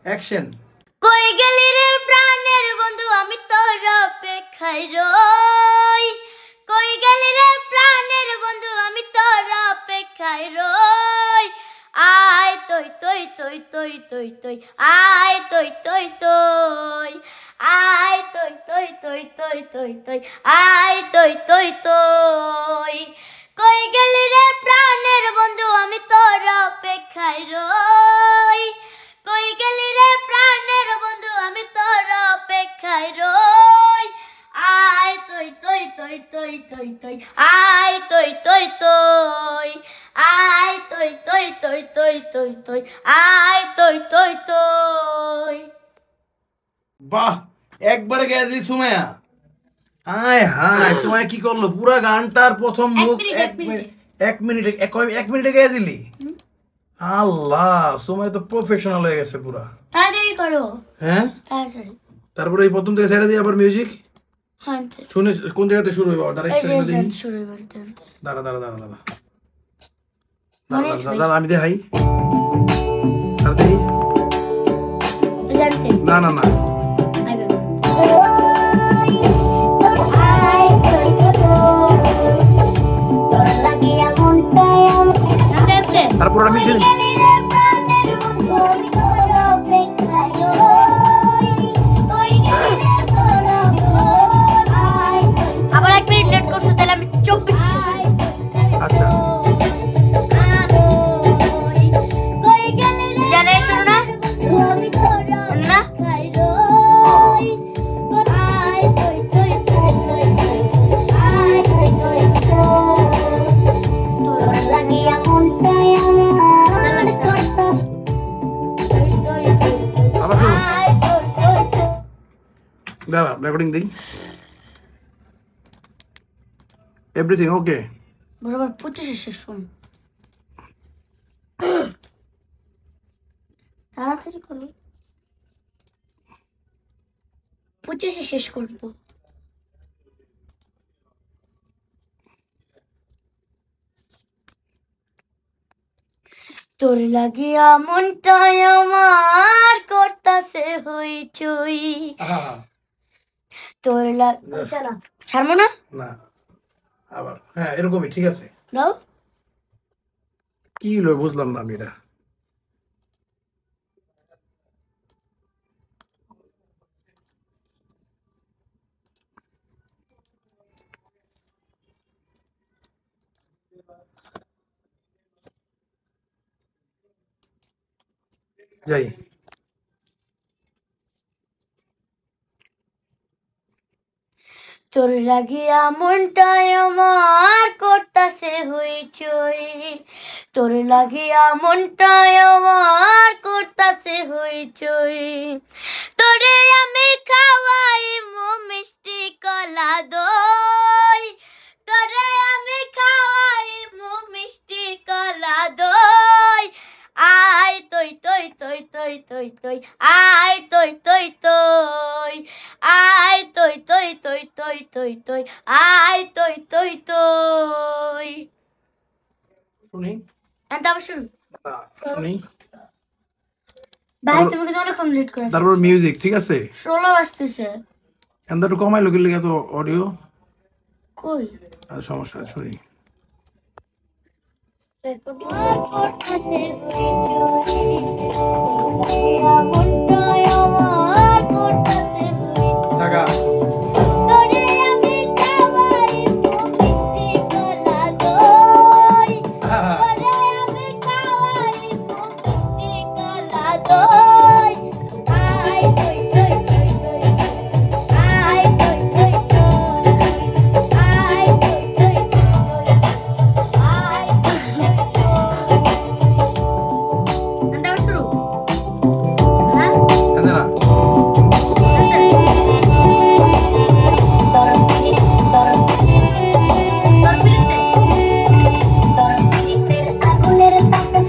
Action. কই গেলি রে প্রাণের বন্ধু আমি তোর অপেক্ষায় রই, কই গেলি রে প্রাণের বন্ধু আমি তোর অপেক্ষায় রই, আয় তই তই তই তই তই তই আয় তই তই তই আয় তই তই তই তই তই তই আয় তই তই তই, কই গেলি রে প্রাণের বন্ধু আমি তোর অপেক্ষায় রই, কই গেলি রে প্রাণের বন্ধু আমি তোর অপেক্ষায় রই, আয় তই তই তই তই তই তই আয় তই তই তই আয় তই তই তই তই তই তই আয় তই তই তই। বাহ, একবারে গেয়ে দিই সুমাইয়া। আয় হায়, সুমাইয়া কি করলো পুরা গানটার প্রথম মুখ 1 মিনিটে গেয়ে দিলি। আল্লাহ, সুমাইয়া তো প্রফেশনাল হয়ে গেছে পুরা। তাড়াতাড়ি করো। হ্যাঁ তাড়াতাড়ি। তারপরে এই প্রথম থেকে ছেড়ে দিই আবার মিউজিক। হ্যাঁ শুনে কোন জায়গাতে শুরু হইব? দাঁড়া শুরু হইব। দাঁড়া দাঁড়া দাঁড়া দাঁড়া দাঁড়া আমি দেখাই। আর দেখি। না না না তারপর আমি আবার 1 মিনিট লেট করছো তাহলে আমি 24 শেষ। আচ্ছা জানে শুনো না না দাঁড়া রেকর্ডিং দিই। এভরিথিং ওকে বরাবর 25 শেষ শুন। তাড়াতাড়ি করো, 25 শেষ করবো। তোর লাগিয়া মনটাই আমার করতাছে হইচই, তোর ছাড়বো না না আবার হ্যাঁ এরকমই ঠিক আছে। দাও কি হলো বুঝলাম না আমি এটা। যাই তোর লাগিয়া মনটাই আমার করতাছে হইচই, তোর লাগিয়া মনটাই আমার করতাছে হইচই, তোরে আমি খাওয়াই মিষ্টি কলা দই, তোরে আমি খাওয়াই মিষ্টি কলা দই, আয় তই তই তই তই তই তই আয় তই তই তই আয় তই তই তই তই তই তই আয় তই তই তই। শুনি তারপর শুরু। শুনি ভাই তুমি কিন্তু অনেকক্ষণ লেট করে। তারপর মিউজিক ঠিক আছে। 16 বাজতেছে। এন্ড একটু কমাই লোকের লেগে তো অডিও কই সমস্যা শুনি। রেকর্ডিং করতেছে হইচই, তোর লাগিয়া মনটাই আমার করতেছে হইচই, টাকা তোরে আমি খাওয়াই মিষ্টি কলা দই, তোরে আমি খাওয়াই মিষ্টি কলা দই, আয় তই তই তই তই আয় তই তই তই আয় তই তই তই আয় আন্দাজ শুরু। হ্যাঁ এন্ড না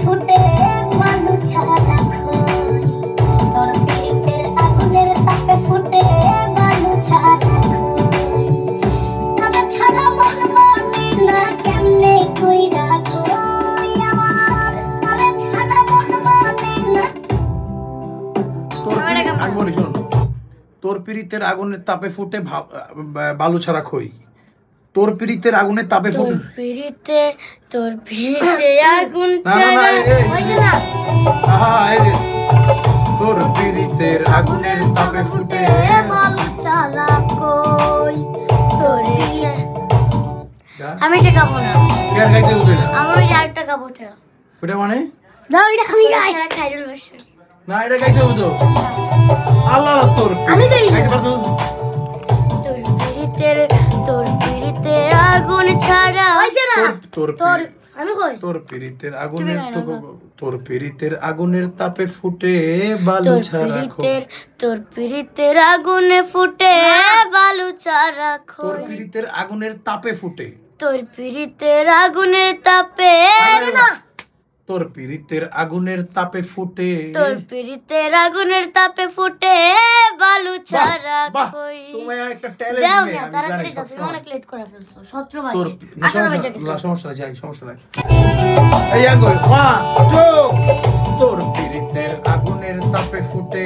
ফুটে মানুষ ছাড়া আমি বলি শোন, তোর পিরিতের আগুনের তাপে ফুটে বালু ছাড়া খই। তোর পিরিতের আগুনের তাপে ফুটে তোর পিরিতে আগুন না না না, এই যে তোর পিরিতের আগুনের তাপে ফুটে বালু ছাড়া খই। আমি এটা গাবো না, কে আর গাইতে হতো না? আমার ওই আরেকটা গাবো ওটা। ওটা মানে দাও এটা আমি গাই। খাইরুল বসে না, এটা গাইতে হতো। আল্লাহ তোর আমি গাই। গাইতে পারতো? তোর পিরিতে আগুন ছাড়া হইছে না। তোর আমি কই তোর পিরিতের আগুনের তোর পিরিতের আগুনের তাপে ফুটে বালু ছাড়া খই। তোর পিরিতের আগুনে ফুটে বালু ছাড়া তোর খই। পিরিতের আগুনের তাপে ফুটে তোর পিরিতের আগুনের তাপে তোর পিরিতের আগুনের তাপে ফুটে তোর পিরিতের আগুনের তাপে ফুটে বালু ছাড়া খই। সুমাইয়া একটা ট্যালেন্ট দাও মেয়ে, না, আমি তাড়াতাড়ি জানি দাও, সব তুমি সময়। অনেক লেট করে ফেলছো। 17 তোর বাজে, 18 বাজে গেছে। সমস্যা নাই, যাই সমস্যা নাই। এই আগুন 1 2 তোর পিরিতের আগুনের তাপে ফুটে